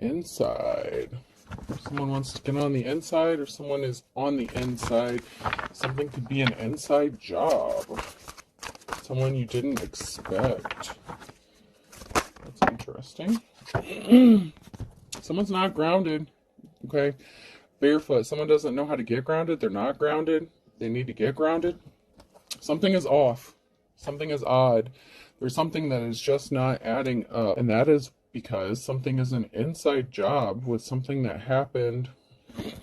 inside. Someone wants to get on the inside, or someone is on the inside. Something could be an inside job. Someone you didn't expect. That's interesting. Someone's not grounded. Okay. Barefoot. Someone doesn't know how to get grounded. They're not grounded. They need to get grounded. Something is off. Something is odd. There's something that is just not adding up. And that is because something is an inside job with something that happened.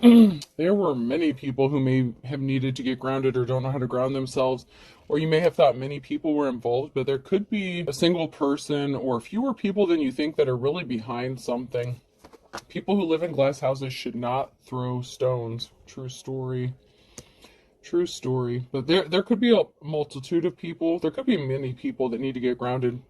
There were many people who may have needed to get grounded or don't know how to ground themselves, or you may have thought many people were involved, but there could be a single person or fewer people than you think that are really behind something. People who live in glass houses should not throw stones. True story. True story. But there could be a multitude of people. There could be many people that need to get grounded,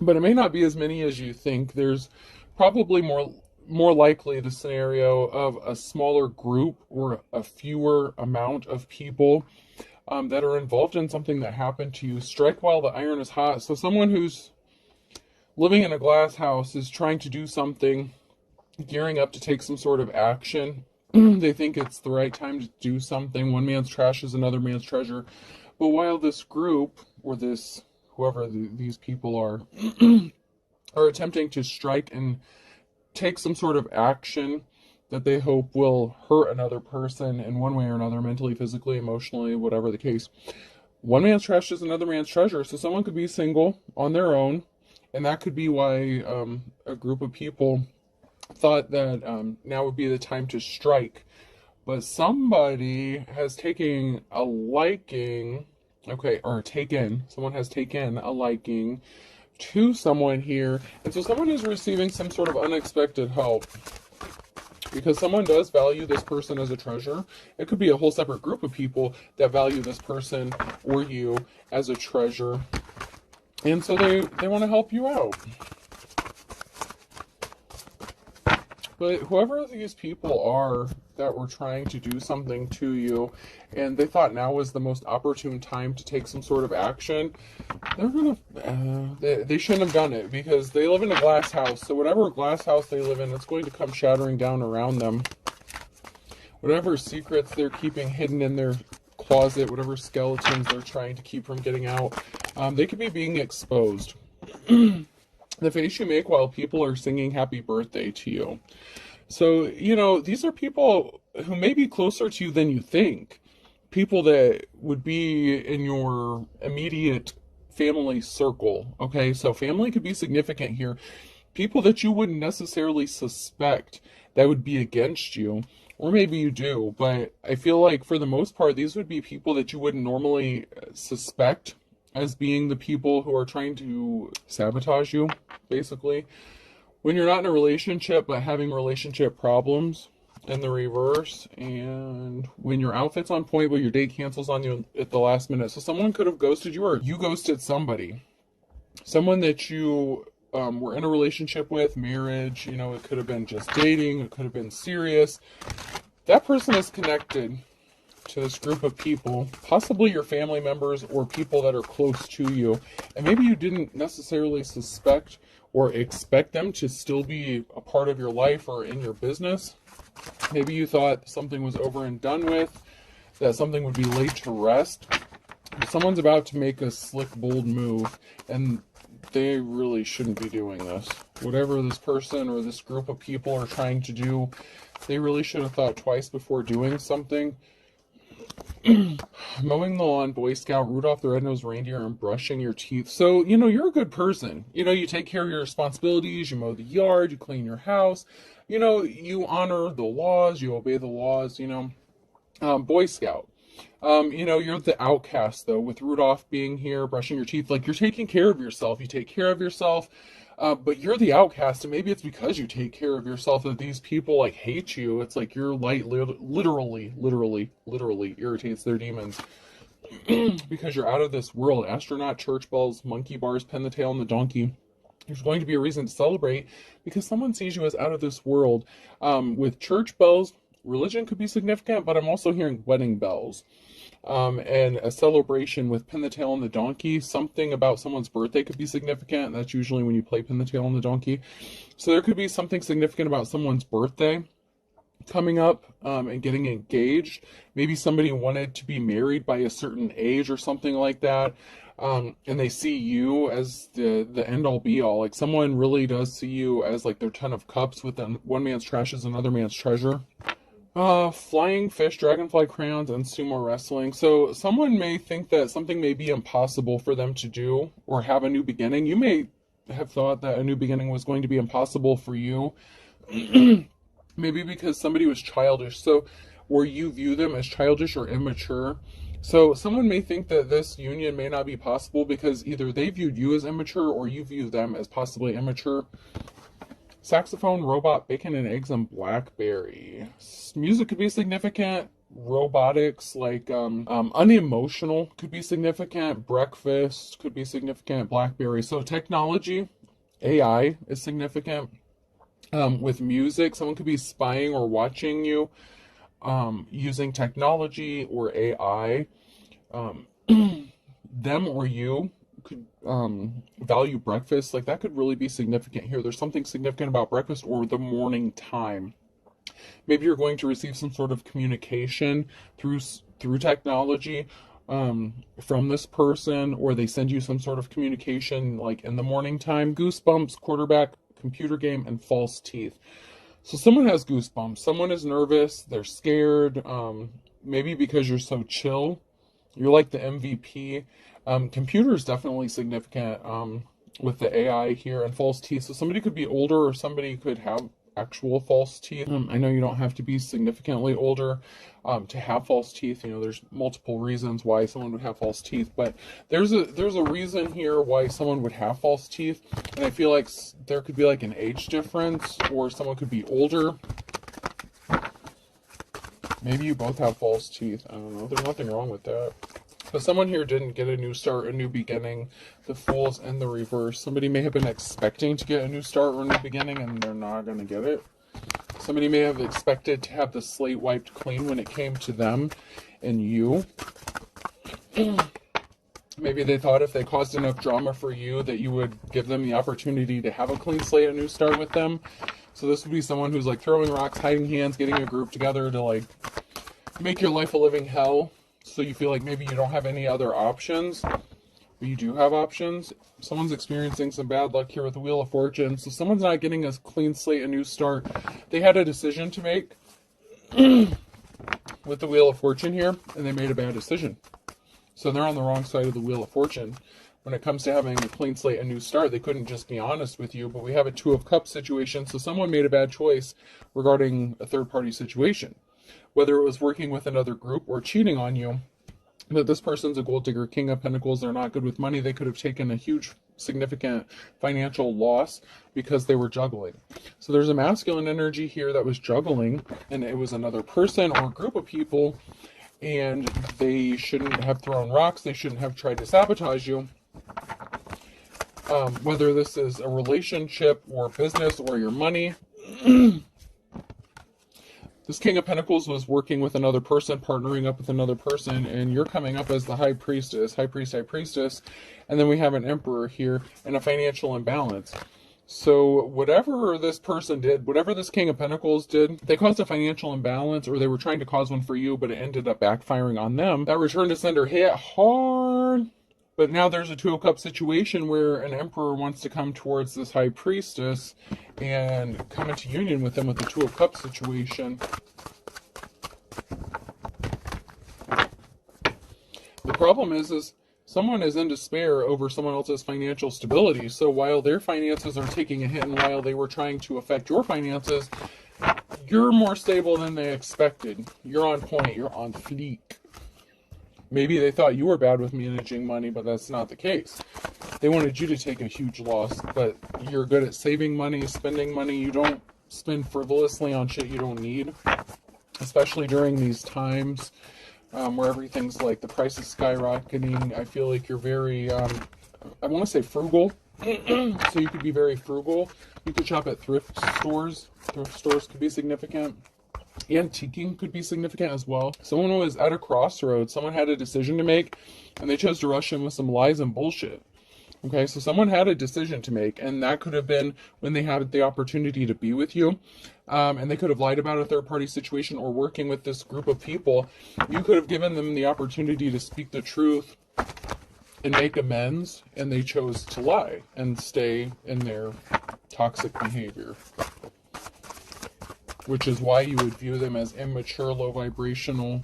but it may not be as many as you think. There's probably more likely the scenario of a smaller group or a fewer amount of people that are involved in something that happened to you. Strike while the iron is hot. So someone who's living in a glass house is trying to do something, gearing up to take some sort of action. They think it's the right time to do something. One man's trash is another man's treasure. But while this group, or this, whoever these people are attempting to strike and take some sort of action that they hope will hurt another person in one way or another, mentally, physically, emotionally, whatever the case. One man's trash is another man's treasure. So someone could be single on their own, and that could be why a group of people thought that now would be the time to strike. But somebody has taken a liking, someone has taken a liking to someone here. And so someone is receiving some sort of unexpected help, because someone does value this person as a treasure. It could be a whole separate group of people that value this person or you as a treasure. And so they want to help you out. But whoever these people are that were trying to do something to you, and they thought now was the most opportune time to take some sort of action, they shouldn't have done it, because they live in a glass house. So whatever glass house they live in, it's going to come shattering down around them. Whatever secrets they're keeping hidden in their closet, whatever skeletons they're trying to keep from getting out, they could be being exposed. The face you make while people are singing happy birthday to you. So, these are people who may be closer to you than you think. People that would be in your immediate family circle. Okay, so family could be significant here. People that you wouldn't necessarily suspect that would be against you. Or maybe you do, but I feel like for the most part, these would be people that you wouldn't normally suspect as being the people who are trying to sabotage you, basically. When you're not in a relationship, but having relationship problems in the reverse, and when your outfit's on point, but your date cancels on you at the last minute. So someone could have ghosted you, or you ghosted somebody. Someone that you were in a relationship with, marriage, it could have been just dating, it could have been serious. That person is connected to this group of people, possibly your family members or people that are close to you, and maybe you didn't necessarily suspect or expect them to still be a part of your life or in your business. Maybe you thought something was over and done with, that something would be laid to rest. Someone's about to make a slick, bold move, and they really shouldn't be doing this. Whatever this person or this group of people are trying to do, they really should have thought twice before doing something. Mowing the lawn, Boy Scout, Rudolph the Red-Nosed Reindeer, and brushing your teeth. So, you're a good person. You take care of your responsibilities, you mow the yard, you clean your house, you honor the laws, you obey the laws, Boy Scout. You're the outcast, though, with Rudolph being here, brushing your teeth. Like, you're taking care of yourself. You take care of yourself, but you're the outcast, and maybe it's because you take care of yourself that these people, hate you. It's like your light literally irritates their demons. Because you're out of this world. Astronaut, church bells, monkey bars, pin the tail on the donkey. There's going to be a reason to celebrate, because someone sees you as out of this world. With church bells, religion could be significant, but I'm also hearing wedding bells. And a celebration with pin the tail on the donkey. Something about someone's birthday could be significant. That's usually when you play pin the tail on the donkey. So there could be something significant about someone's birthday coming up, and getting engaged. Maybe somebody wanted to be married by a certain age or something like that. And they see you as the end all be all. Like someone really does see you as like their 10 of cups, with one man's trash is another man's treasure. Flying fish, dragonfly crowns, and sumo wrestling. So someone may think that something may be impossible for them to do or have a new beginning. You may have thought that a new beginning was going to be impossible for you. Maybe because somebody was childish. So, or you view them as childish or immature. So someone may think that this union may not be possible because either they viewed you as immature or you view them as possibly immature. Saxophone, robot, bacon and eggs, and blackberry. Music could be significant. Robotics, like unemotional, could be significant. Breakfast could be significant. Blackberry. So technology, AI is significant. With music, someone could be spying or watching you using technology or AI. Them or you could value breakfast. Like that could really be significant here. There's something significant about breakfast or the morning time. Maybe you're going to receive some sort of communication through technology from this person, or they send you some sort of communication like in the morning time. Goosebumps, quarterback, computer game, and false teeth. So someone has goosebumps. Someone is nervous. They're scared. Maybe because you're so chill. You're like the MVP. Computer is definitely significant with the AI here, and false teeth. So somebody could be older, or somebody could have actual false teeth. I know you don't have to be significantly older to have false teeth. You know, there's multiple reasons why someone would have false teeth, but there's a reason here why someone would have false teeth, and I feel like there could be like an age difference, or someone could be older. Maybe you both have false teeth. I don't know. There's nothing wrong with that. But someone here didn't get a new start, a new beginning. The Fools and the Reverse. Somebody may have been expecting to get a new start or a new beginning, and they're not going to get it. Somebody may have expected to have the slate wiped clean when it came to them and you. Maybe they thought if they caused enough drama for you that you would give them the opportunity to have a clean slate, a new start with them. So this would be someone who's like throwing rocks, hiding hands, getting a group together to like make your life a living hell. So you feel like maybe you don't have any other options, but you do have options. Someone's experiencing some bad luck here with the Wheel of Fortune. So someone's not getting a clean slate, a new start. They had a decision to make with the Wheel of Fortune here, and they made a bad decision. So they're on the wrong side of the Wheel of Fortune. When it comes to having a clean slate, a new start, they couldn't just be honest with you, but we have a Two of Cups situation. So someone made a bad choice regarding a third-party situation. Whether it was working with another group or cheating on you, that this person's a gold digger, King of Pentacles, they're not good with money. They could have taken a huge, significant financial loss because they were juggling. So there's a masculine energy here that was juggling, and it was another person or group of people, and they shouldn't have thrown rocks. They shouldn't have tried to sabotage you. Whether this is a relationship or business or your money. This King of Pentacles was working with another person, partnering up with another person, and you're coming up as the High Priestess, High Priest, High Priestess, and then we have an Emperor here and a financial imbalance. So whatever this person did, whatever this King of Pentacles did, they caused a financial imbalance, or they were trying to cause one for you, but it ended up backfiring on them. That return to sender hit hard. But now there's a Two of Cups situation where an Emperor wants to come towards this High Priestess and come into union with them with the Two of Cups situation. The problem is someone is in despair over someone else's financial stability. So while their finances are taking a hit, and while they were trying to affect your finances, you're more stable than they expected. You're on point. You're on fleek. Maybe they thought you were bad with managing money, but that's not the case. They wanted you to take a huge loss, but you're good at saving money, spending money. You don't spend frivolously on shit you don't need, especially during these times where everything's like the price is skyrocketing. I feel like you're very, I want to say frugal. So you could be very frugal. You could shop at thrift stores. Thrift stores could be significant. Antiquing could be significant as well. Someone was at a crossroads. Someone had a decision to make, and they chose to rush in with some lies and bullshit. Okay, so someone had a decision to make, and that could have been when they had the opportunity to be with you, and they could have lied about a third-party situation or working with this group of people. You could have given them the opportunity to speak the truth and make amends, and they chose to lie and stay in their toxic behavior, which is why you would view them as immature, low vibrational.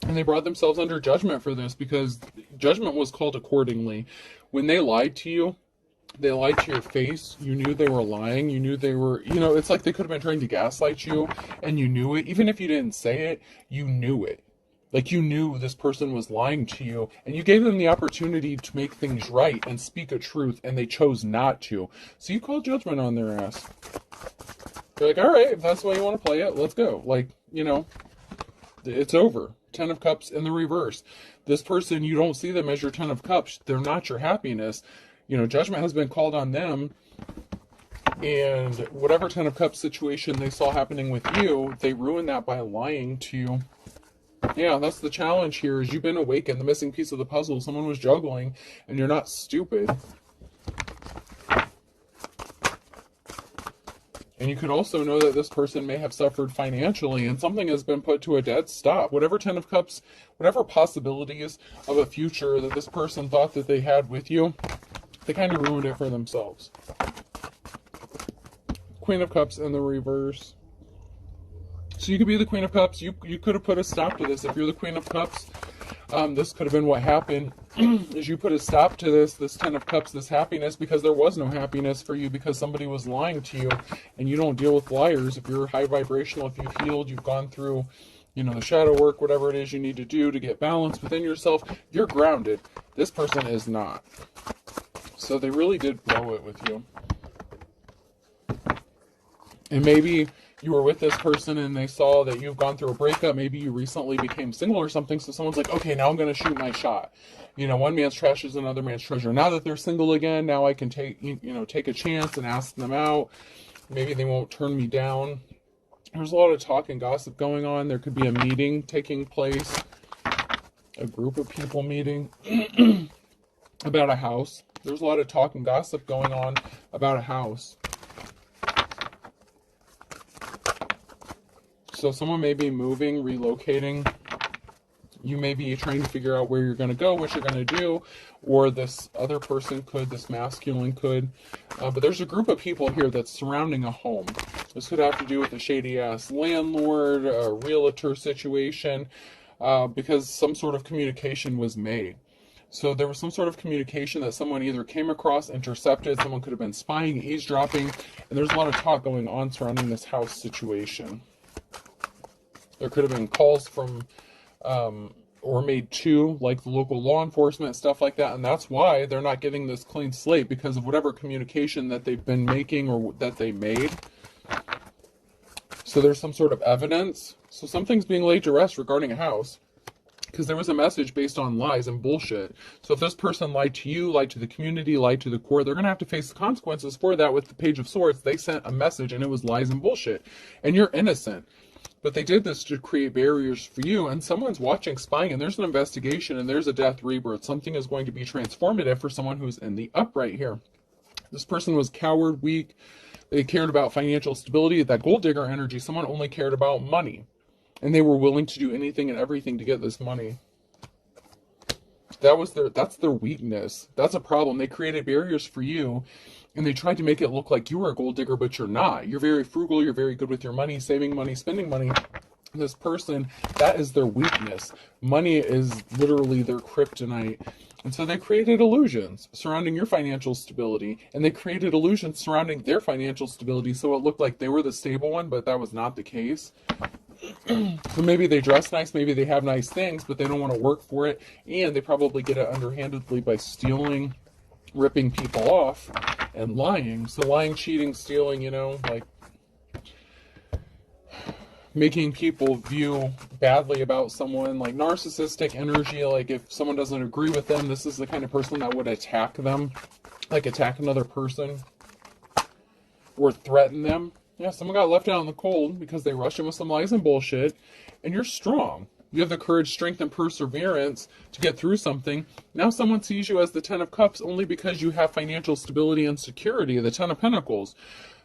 And they brought themselves under judgment for this, because judgment was called accordingly. When they lied to you, they lied to your face. You knew they were lying. You knew they were, it's like they could have been trying to gaslight you, and you knew it. Even if you didn't say it, you knew it. Like, you knew this person was lying to you, and you gave them the opportunity to make things right and speak a truth, and they chose not to. So you called judgment on their ass. You're like, all right, if that's the way you want to play it, let's go. Like, it's over. 10 of Cups in the reverse. This person, you don't see them as your 10 of Cups. They're not your happiness. Judgment has been called on them. And whatever 10 of Cups situation they saw happening with you, they ruined that by lying to you. Yeah, that's the challenge here, is you've been awakened. The missing piece of the puzzle, someone was juggling, and you're not stupid. And you could also know that this person may have suffered financially, and something has been put to a dead stop. Whatever 10 of Cups, whatever possibilities of a future that this person thought that they had with you, they kind of ruined it for themselves. Queen of Cups in the reverse. So you could be the Queen of Cups. You could have put a stop to this. If you're the Queen of Cups, this could have been what happened, is you put a stop to this 10 of Cups, this happiness, because there was no happiness for you, because somebody was lying to you, and you don't deal with liars. If you're high vibrational, if you've healed, you've gone through, the shadow work, whatever it is you need to do to get balance within yourself, you're grounded. This person is not. So they really did blow it with you. And maybe you were with this person and they saw that you've gone through a breakup. Maybe you recently became single or something. So someone's like, okay, now I'm going to shoot my shot. One man's trash is another man's treasure. Now that they're single again, now I can take a chance and ask them out. Maybe they won't turn me down. There's a lot of talk and gossip going on. There could be a meeting taking place, a group of people meeting about a house. There's a lot of talk and gossip going on about a house. So someone may be moving, relocating. You may be trying to figure out where you're going to go, what you're going to do, or this other person could, this masculine could. But there's a group of people here that's surrounding a home. This could have to do with a shady-ass landlord, a realtor situation, because some sort of communication was made. So there was some sort of communication that someone either came across, intercepted, someone could have been spying, eavesdropping, and there's a lot of talk going on surrounding this house situation. There could have been calls from, or made to, like the local law enforcement, stuff like that. And that's why they're not getting this clean slate, because of whatever communication that they've been making or that they made. So there's some sort of evidence. So something's being laid to rest regarding a house, because there was a message based on lies and bullshit. So if this person lied to you, lied to the community, lied to the court, they're going to have to face the consequences for that. With the Page of Swords, they sent a message and it was lies and bullshit. And you're innocent. But they did this to create barriers for you, and someone's watching, spying, and there's an investigation, and there's a death rebirth. Something is going to be transformative for someone who's in the upright here. This person was coward, weak. They cared about financial stability. That gold digger energy, someone only cared about money. And they were willing to do anything and everything to get this money. That's their weakness. That's a problem. They created barriers for you, and they tried to make it look like you were a gold digger, but you're not. You're very frugal. You're very good with your money, saving money, spending money. This person, that is their weakness. Money is literally their kryptonite. And so they created illusions surrounding your financial stability, and they created illusions surrounding their financial stability, so it looked like they were the stable one, but that was not the case. So maybe they dress nice, maybe they have nice things, but they don't want to work for it, and they probably get it underhandedly by stealing, ripping people off, and lying. So lying, cheating, stealing, like making people view badly about someone, like narcissistic energy. Like if someone doesn't agree with them, this is the kind of person that would attack them, like attack another person or threaten them. Yeah, someone got left out in the cold because they rushed in with some lies and bullshit, and you're strong. You have the courage, strength, and perseverance to get through something. Now someone sees you as the Ten of Cups only because you have financial stability and security, the Ten of Pentacles.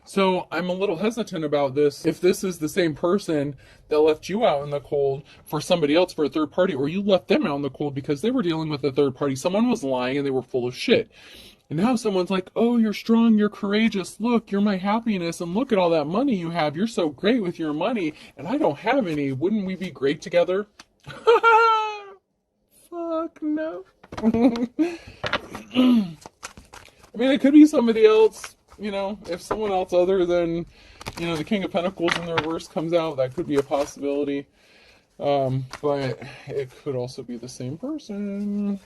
So I'm a little hesitant about this. If this is the same person that left you out in the cold for somebody else, for a third party, or you left them out in the cold because they were dealing with a third party, someone was lying and they were full of shit. And now someone's like, oh, you're strong, you're courageous, look, you're my happiness, and look at all that money you have, you're so great with your money, and I don't have any, wouldn't we be great together? Fuck no. I mean, it could be somebody else, you know, if someone else other than, you know, the King of Pentacles in the reverse comes out, that could be a possibility. But it could also be the same person.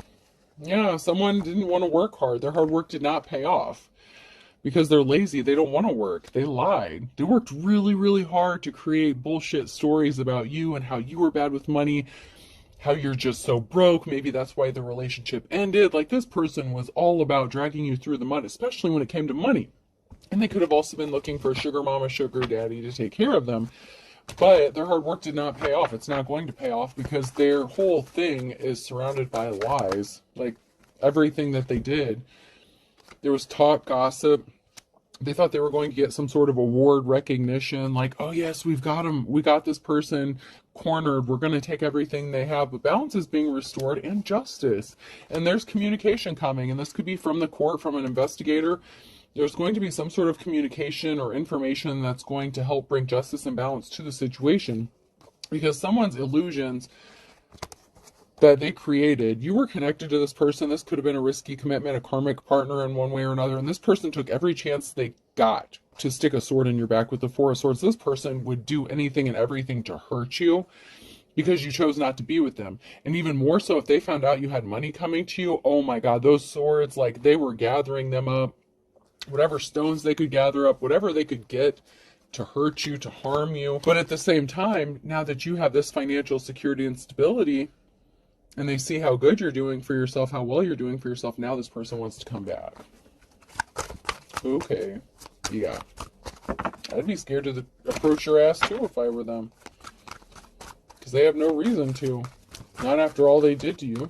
Yeah, someone didn't want to work hard. Their hard work did not pay off because they're lazy. They don't want to work. They lied. They worked really, really hard to create bullshit stories about you and how you were bad with money, how you're just so broke. Maybe that's why the relationship ended. Like, this person was all about dragging you through the mud, especially when it came to money. And they could have also been looking for a sugar mama, sugar daddy to take care of them. But their hard work did not pay off. It's not going to pay off because their whole thing is surrounded by lies. Like, everything that they did, there was talk, gossip. They thought they were going to get some sort of award recognition. Like, oh yes, we've got them. We got this person cornered. We're going to take everything they have. But balance is being restored and justice. And there's communication coming. And this could be from the court, from an investigator. There's going to be some sort of communication or information that's going to help bring justice and balance to the situation. Because someone's illusions that they created, you were connected to this person. This could have been a risky commitment, a karmic partner in one way or another. And this person took every chance they got to stick a sword in your back with the Four of Swords. This person would do anything and everything to hurt you because you chose not to be with them. And even more so, if they found out you had money coming to you, oh my God, those swords, like, they were gathering them up. Whatever stones they could gather up, whatever they could get to hurt you, to harm you. But at the same time, now that you have this financial security and stability, and they see how good you're doing for yourself, how well you're doing for yourself, now this person wants to come back. Okay. Yeah. I'd be scared to approach your ass too if I were them. Because they have no reason to. Not after all they did to you.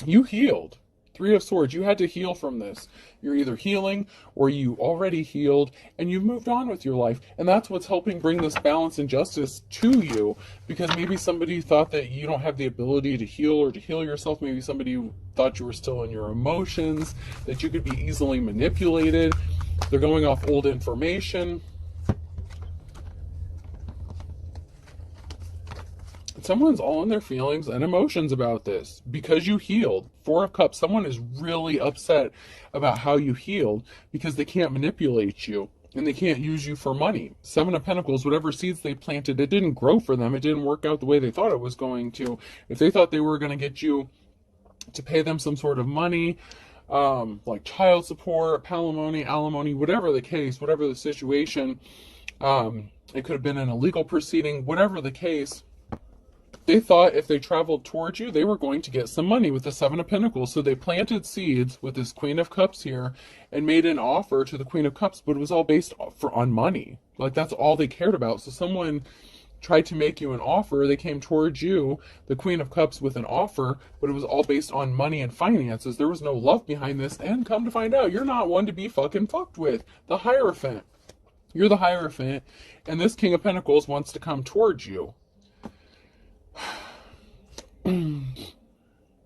You healed. Three of Swords, you had to heal from this. You're either healing or you already healed and you've moved on with your life. And that's what's helping bring this balance and justice to you. Because maybe somebody thought that you don't have the ability to heal or to heal yourself. Maybe somebody thought you were still in your emotions, that you could be easily manipulated. They're going off old information. Someone's all in their feelings and emotions about this because you healed. Four of Cups, someone is really upset about how you healed because they can't manipulate you and they can't use you for money. Seven of Pentacles, whatever seeds they planted, it didn't grow for them. It didn't work out the way they thought it was going to. If they thought they were going to get you to pay them some sort of money, like child support, alimony, whatever the case, whatever the situation, it could have been an illegal proceeding, whatever the case, they thought if they traveled towards you, they were going to get some money with the Seven of Pentacles. So they planted seeds with this Queen of Cups here and made an offer to the Queen of Cups, but it was all based on money. Like, that's all they cared about. So someone tried to make you an offer. They came towards you, the Queen of Cups, with an offer, but it was all based on money and finances. There was no love behind this. And come to find out, you're not one to be fucking fucked with. The Hierophant. You're the Hierophant, and this King of Pentacles wants to come towards you. And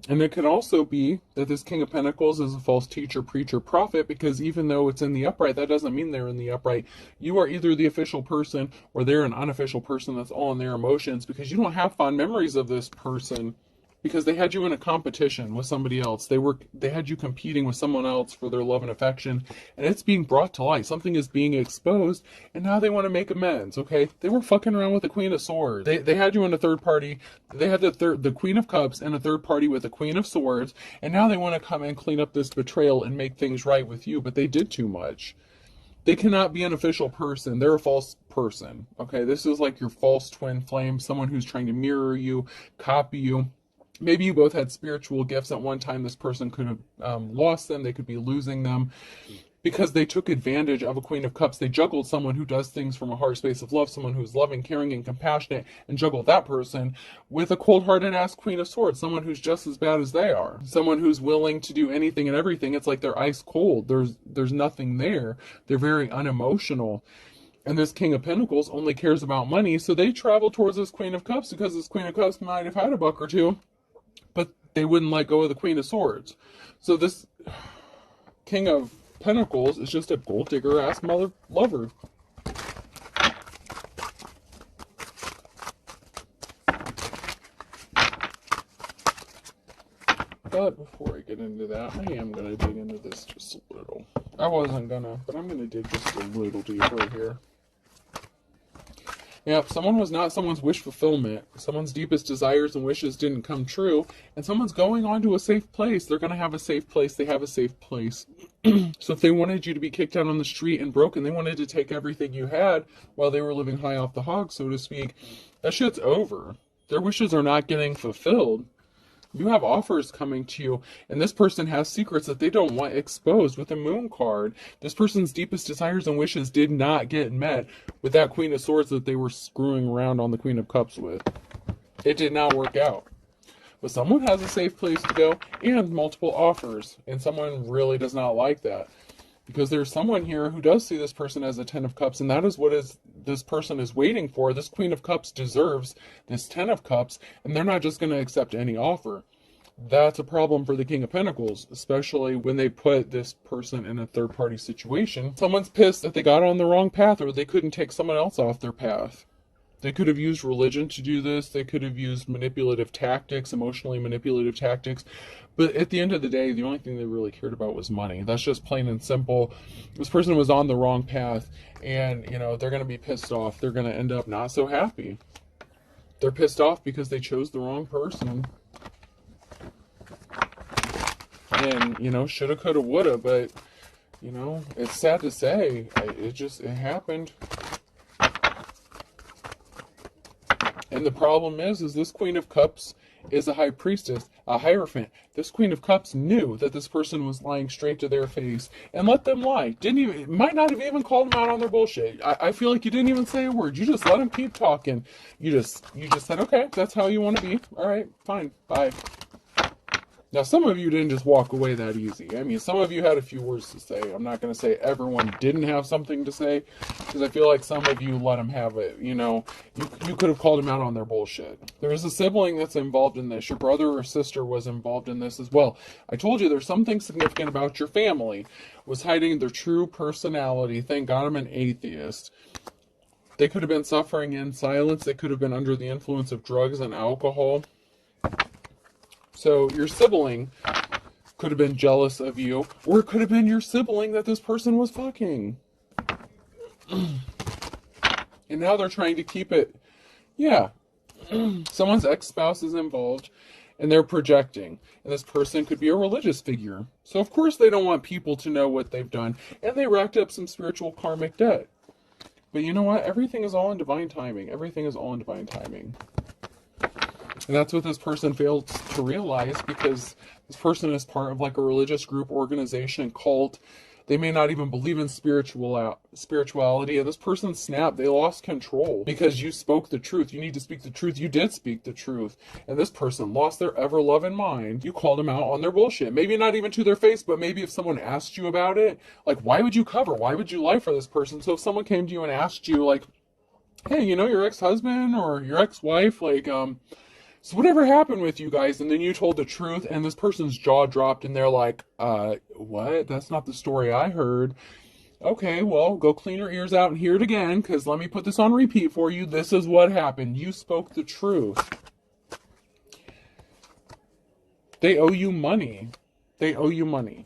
it could also be that this King of Pentacles is a false teacher, preacher, prophet, because even though it's in the upright, that doesn't mean they're in the upright. You are either the official person or they're an unofficial person that's all in their emotions, because you don't have fond memories of this person because they had you in a competition with somebody else. They had you competing with someone else for their love and affection, and it's being brought to light. Something is being exposed, and now they want to make amends, okay? They were fucking around with the Queen of Swords. They had you in a third party. They had the Queen of Cups and a third party with the Queen of Swords, and now they want to come and clean up this betrayal and make things right with you, but they did too much. They cannot be an official person. They're a false person, okay? This is like your false twin flame, someone who's trying to mirror you, copy you. Maybe you both had spiritual gifts at one time. This person could have lost them. They could be losing them. because they took advantage of a Queen of Cups. They juggled someone who does things from a heart space of love, someone who's loving, caring, and compassionate, and juggled that person with a cold-hearted ass Queen of Swords, someone who's just as bad as they are, someone who's willing to do anything and everything. It's like they're ice cold. There's nothing there. They're very unemotional. And this King of Pentacles only cares about money, so they travel towards this Queen of Cups because this Queen of Cups might have had a buck or two, but they wouldn't let go of the Queen of Swords. So this King of Pentacles is just a gold digger ass mother lover. But before I get into that, I am going to dig into this just a little. I wasn't gonna, but I'm going to dig just a little deeper here. Yep, someone was not someone's wish fulfillment. Someone's deepest desires and wishes didn't come true, and someone's going on to a safe place. They're going to have a safe place. They have a safe place. So if they wanted you to be kicked out on the street and broken, they wanted to take everything you had while they were living high off the hog, so to speak, that shit's over. Their wishes are not getting fulfilled. You have offers coming to you, and this person has secrets that they don't want exposed with a moon card. This person's deepest desires and wishes did not get met with that Queen of Swords that they were screwing around on the Queen of Cups with. It did not work out. But someone has a safe place to go and multiple offers, and someone really does not like that. Because there's someone here who does see this person as a Ten of Cups, and that is what this person is waiting for. This Queen of Cups deserves this Ten of Cups, and they're not just going to accept any offer. That's a problem for the King of Pentacles, especially when they put this person in a third-party situation. Someone's pissed that they got on the wrong path, or they couldn't take someone else off their path. They could have used religion to do this. They could have used manipulative tactics, emotionally manipulative tactics. But at the end of the day, the only thing they really cared about was money. That's just plain and simple. This person was on the wrong path, and, you know, they're going to be pissed off. They're going to end up not so happy. They're pissed off because they chose the wrong person. And, you know, shoulda, coulda, woulda, but, you know, it's sad to say. It happened. And the problem is this Queen of Cups is a high priestess, a hierophant. This Queen of Cups knew that this person was lying straight to their face and let them lie. Might not have even called them out on their bullshit. I feel like you didn't even say a word. You just let them keep talking. You just said, okay, that's how you want to be. All right, fine, bye. Now, some of you didn't just walk away that easy. I mean, some of you had a few words to say. I'm not going to say everyone didn't have something to say, because I feel like some of you let them have it. You know, you could have called them out on their bullshit. There is a sibling that's involved in this. Your brother or sister was involved in this as well. I told you there's something significant about your family. Was hiding their true personality. Thank God I'm an atheist. They could have been suffering in silence. They could have been under the influence of drugs and alcohol. So your sibling could have been jealous of you, or it could have been your sibling that this person was fucking. And now they're trying to keep it. Yeah. Someone's ex-spouse is involved, and they're projecting. And this person could be a religious figure. So of course they don't want people to know what they've done, and they racked up some spiritual karmic debt. But you know what? Everything is all in divine timing. Everything is all in divine timing. And that's what this person failed to realize, because this person is part of like a religious group, organization, cult. They may not even believe in spirituality. And this person snapped. They lost control because you spoke the truth. You need to speak the truth. You did speak the truth. And this person lost their ever-loving mind. You called them out on their bullshit. Maybe not even to their face, but maybe if someone asked you about it, like, why would you cover? Why would you lie for this person? So if someone came to you and asked you, like, hey, you know, your ex-husband or your ex-wife, like, so whatever happened with you guys? And then you told the truth, and this person's jaw dropped, and they're like, what? That's not the story I heard. Okay, well, go clean your ears out and hear it again, because let me put this on repeat for you. This is what happened. You spoke the truth. They owe you money. They owe you money.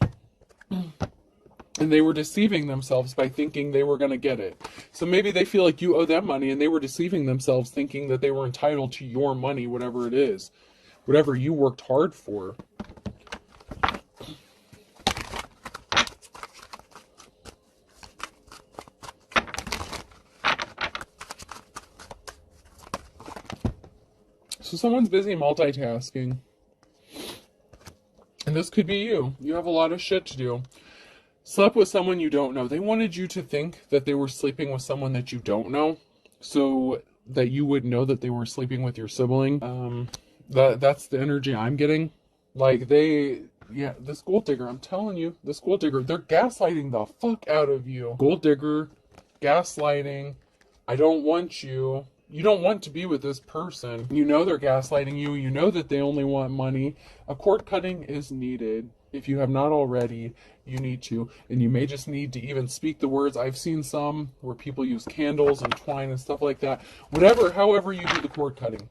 And they were deceiving themselves by thinking they were going to get it. So maybe they feel like you owe them money, and they were deceiving themselves thinking that they were entitled to your money, whatever it is. Whatever you worked hard for. So someone's busy multitasking. And this could be you. You have a lot of shit to do. slept with someone you don't know. They wanted you to think that they were sleeping with someone that you don't know, so that you would know that they were sleeping with your sibling. That's the energy I'm getting. Like this gold digger, I'm telling you, this gold digger, they're gaslighting the fuck out of you. Gold digger, gaslighting. I don't want you. You don't want to be with this person. You know they're gaslighting you. You know that they only want money. A cord cutting is needed. If you have not already, you need to. And you may just need to even speak the words. I've seen some where people use candles and twine and stuff like that. Whatever, however you do the cord cutting.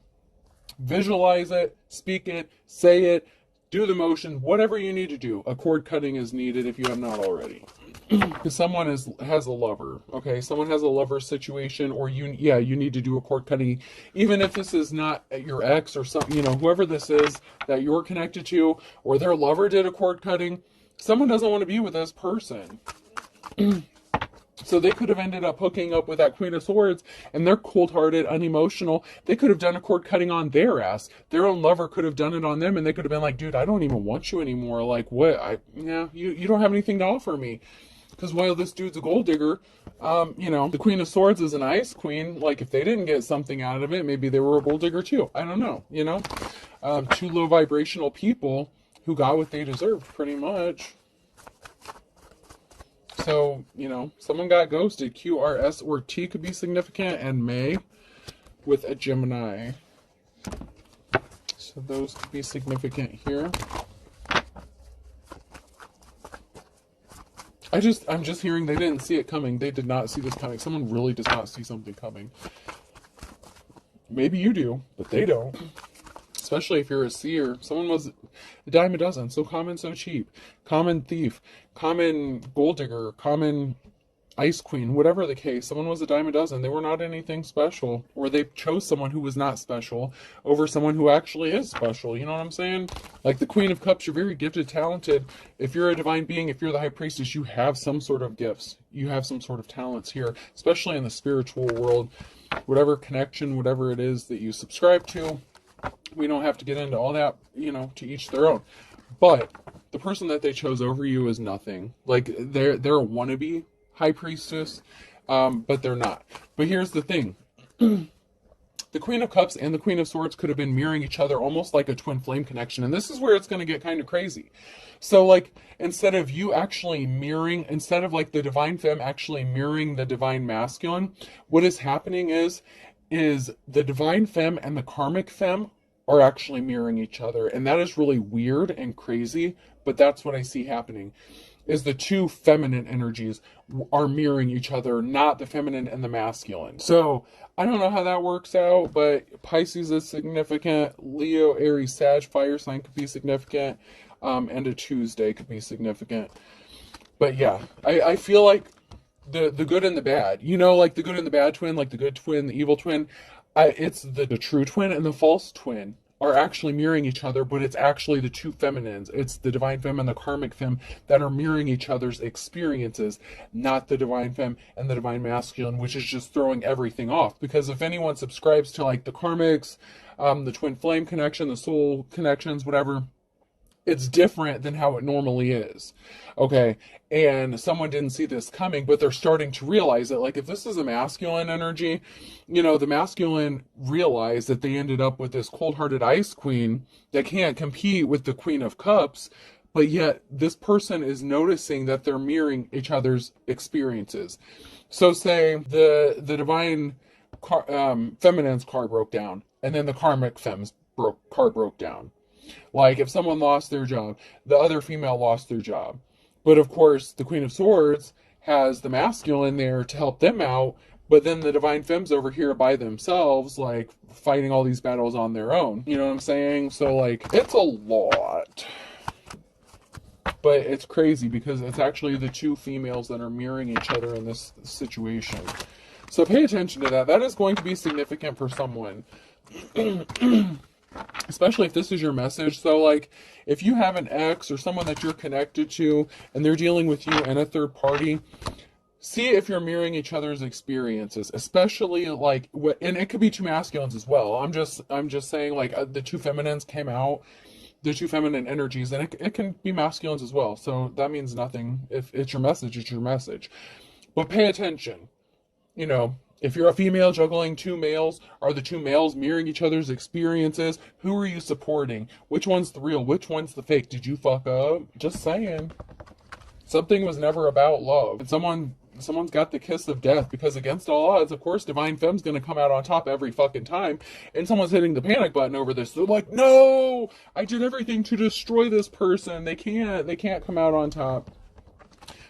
Visualize it, speak it, say it, do the motion, whatever you need to do. A cord cutting is needed if you have not already. Because someone has a lover, okay? Someone has a lover situation, or you need to do a cord cutting, even if this is not your ex or some, whoever this is that you're connected to, or their lover did a cord cutting. Someone doesn't want to be with this person. So they could have ended up hooking up with that Queen of Swords, and they're cold-hearted, unemotional. They could have done a cord cutting on their ass. Their own lover could have done it on them, and they could have been like, dude, I don't even want you anymore. Like, what? You don't have anything to offer me. Because while this dude's a gold digger, the Queen of Swords is an ice queen. Like, if they didn't get something out of it, maybe they were a gold digger too. I don't know, two low vibrational people who got what they deserved, pretty much. So, someone got ghosted. Q, R, S, or T could be significant, and May with a Gemini. So those could be significant here. I'm just hearing they didn't see it coming. They did not see this coming. Someone really does not see something coming. Maybe you do, but they don't. Especially if you're a seer. Someone was a dime a dozen. So common, so cheap. Common thief. Common gold digger. Common ice queen. Whatever the case. Someone was a dime a dozen. They were not anything special. Or they chose someone who was not special over someone who actually is special. You know what I'm saying? Like the Queen of Cups, you're very gifted, talented. If you're a divine being, if you're the High Priestess, you have some sort of gifts. You have some sort of talents here. Especially in the spiritual world. Whatever connection, whatever it is that you subscribe to. We don't have to get into all that, to each their own. But the person that they chose over you is nothing. Like, they're a wannabe High Priestess, but they're not. But here's the thing. The Queen of Cups and the Queen of Swords could have been mirroring each other almost like a twin flame connection. And this is where it's going to get kind of crazy. So, like, instead of the Divine Femme actually mirroring the Divine Masculine, what is happening is the Divine Femme and the Karmic Femme are actually mirroring each other. And that is really weird and crazy, but that's what I see happening. Is the two feminine energies are mirroring each other, not the feminine and the masculine. So, I don't know how that works out, but Pisces is significant. Leo, Aries, Sag, fire sign could be significant. And a Tuesday could be significant. But yeah, I feel like the good and the bad, like the good and the bad twin, like the good twin, the evil twin, it's the true twin and the false twin are actually mirroring each other, but it's actually the two feminines. It's the Divine Femme and the Karmic Femme that are mirroring each other's experiences, not the Divine Femme and the Divine Masculine, which is just throwing everything off. Because if anyone subscribes to like the Karmics, the twin flame connection, the soul connections, whatever, it's different than how it normally is. Okay. And someone didn't see this coming, but they're starting to realize it. Like if this is a masculine energy, the masculine realized that they ended up with this cold-hearted ice queen that can't compete with the Queen of Cups, but yet this person is noticing that they're mirroring each other's experiences. So say the divine feminine's car broke down, and then the karmic femme's car broke down. Like, if someone lost their job, the other female lost their job. But, of course, the Queen of Swords has the masculine there to help them out, but then the Divine Femmes over here by themselves, like, fighting all these battles on their own. You know what I'm saying? So, like, it's a lot. But it's crazy because it's actually the two females that are mirroring each other in this situation. So pay attention to that. That is going to be significant for someone. Especially if this is your message. So, like, if you have an ex or someone that you're connected to and they're dealing with you and a third party, see if you're mirroring each other's experiences, especially like and it could be two masculines as well. I'm just saying, like, the two feminines came out the two feminine energies, and it can be masculines as well. So that means nothing. If it's your message, it's your message. But pay attention. You know, if you're a female juggling two males, are the two males mirroring each other's experiences? Who are you supporting? Which one's the real? Which one's the fake? Did you fuck up? Just saying. Something was never about love. And someone's got the kiss of death, because against all odds, of course, Divine Femme's going to come out on top every fucking time. And someone's hitting the panic button over this. They're like, no, I did everything to destroy this person. They can't come out on top.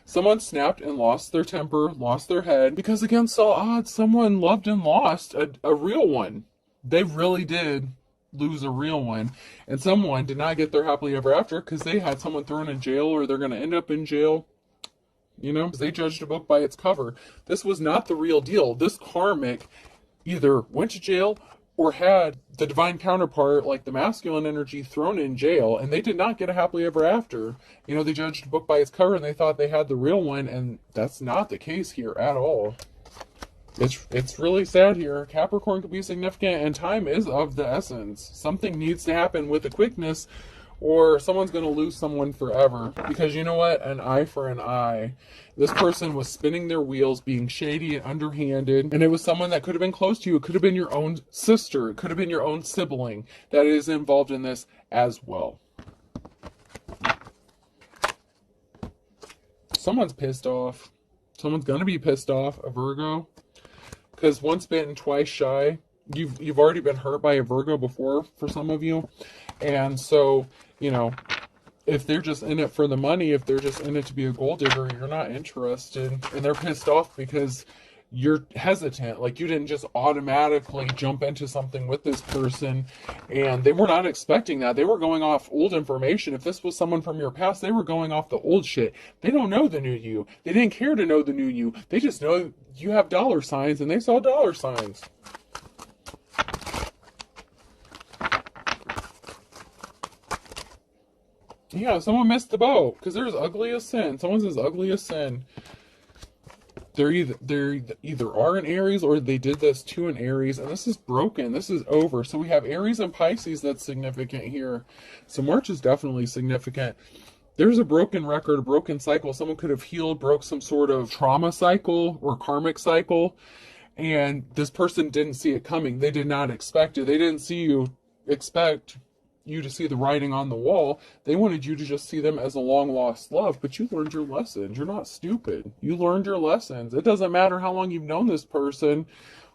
Someone snapped and lost their temper, lost their head, because against all odds, someone loved and lost a real one. They really did lose a real one. And someone did not get their happily ever after because they had someone thrown in jail, or they're going to end up in jail. You know, because they judged a book by its cover. This was not the real deal. This karmic either went to jail or had the divine counterpart, like the masculine energy, thrown in jail, and they did not get a happily ever after. You know, they judged a book by its cover and they thought they had the real one, and that's not the case here at all. It's really sad here. Capricorn could be significant, and time is of the essence. Something needs to happen with a quickness, or someone's going to lose someone forever. Because you know what? An eye for an eye. This person was spinning their wheels, being shady and underhanded, and it was someone that could have been close to you. It could have been your own sister. It could have been your own sibling that is involved in this as well. Someone's pissed off. Someone's going to be pissed off, a Virgo. Because once bitten, twice shy. You've already been hurt by a Virgo before, for some of you. And so, you know, if they're just in it for the money, if they're just in it to be a gold digger, you're not interested. And they're pissed off because you're hesitant. Like, you didn't just automatically jump into something with this person. And they were not expecting that. They were going off old information. If this was someone from your past, they were going off the old shit. They don't know the new you. They didn't care to know the new you. They just know you have dollar signs, and they saw dollar signs. Yeah, someone missed the boat, because there's ugly as sin. Someone's as ugly as sin. They're either are an Aries, or they did this to an Aries, and this is broken. This is over. So we have Aries and Pisces that's significant here. So March is definitely significant. There's a broken record, a broken cycle. Someone could have healed, broke some sort of trauma cycle or karmic cycle, and this person didn't see it coming. They did not expect it. They didn't expect you to see the writing on the wall. They wanted you to just see them as a long lost love, but you learned your lessons. You're not stupid. You learned your lessons. It doesn't matter how long you've known this person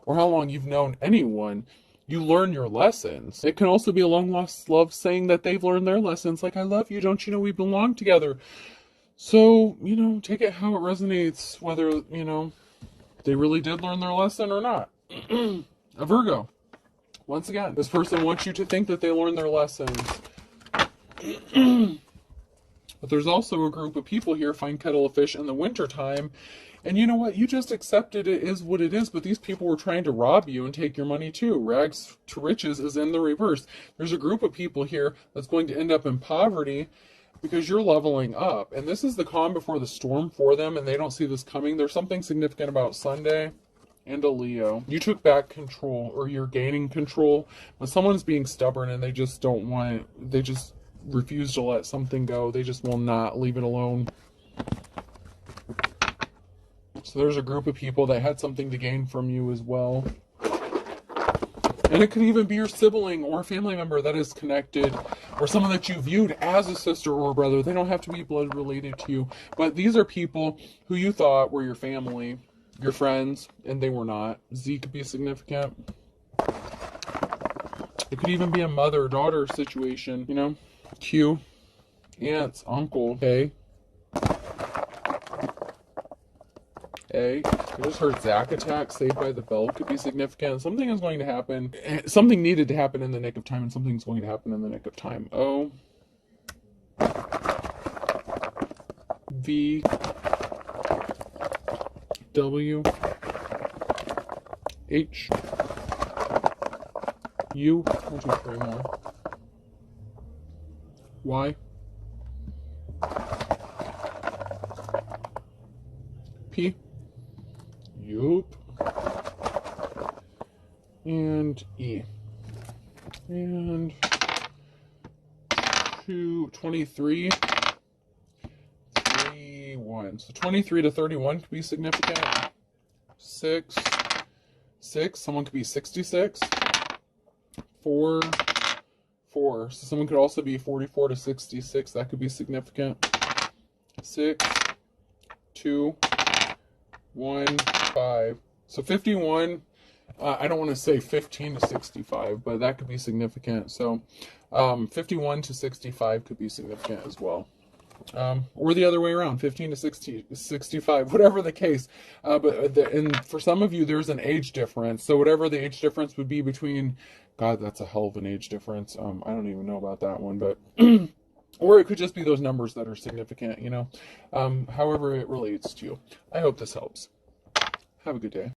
or how long you've known anyone. You learn your lessons. It can also be a long lost love saying that they've learned their lessons. Like, I love you. Don't you know we belong together? So, you know, take it how it resonates, whether, you know, they really did learn their lesson or not. A Virgo. Once again, this person wants you to think that they learned their lessons. But there's also a group of people here, find kettle of fish in the wintertime. And you know what? You just accepted it is what it is, but these people were trying to rob you and take your money too. Rags to riches is in the reverse. There's a group of people here that's going to end up in poverty because you're leveling up. And this is the calm before the storm for them, and they don't see this coming. There's something significant about Sunday. And a Leo. You took back control, or you're gaining control, but someone's being stubborn and they just don't want it. They just refuse to let something go. They just will not leave it alone. So there's a group of people that had something to gain from you as well. And it could even be your sibling or a family member that is connected, or someone that you viewed as a sister or a brother. They don't have to be blood related to you, but these are people who you thought were your family, your friends, and they were not. Z could be significant. It could even be a mother-daughter situation, you know? Q, aunts, uncle, A. I just heard Zack attack, Saved by the Bell could be significant. Something is going to happen. Something needed to happen in the nick of time, and something's going to happen in the nick of time. O. V. W. H. U. 1, 2, 3 more. Y. P. Yup. And E. And to 23, 31. So 23 to 31 could be significant. 6, 6. Someone could be 66. 4, 4. So someone could also be 44 to 66. That could be significant. 6, 2, 1, 5. So 51. I don't want to say 15 to 65, but that could be significant. So 51 to 65 could be significant as well. Or the other way around, 15 to 65, whatever the case. And for some of you, there's an age difference. So whatever the age difference would be between, God, that's a hell of an age difference. I don't even know about that one, but, or it could just be those numbers that are significant, you know, however it relates to you. I hope this helps. Have a good day.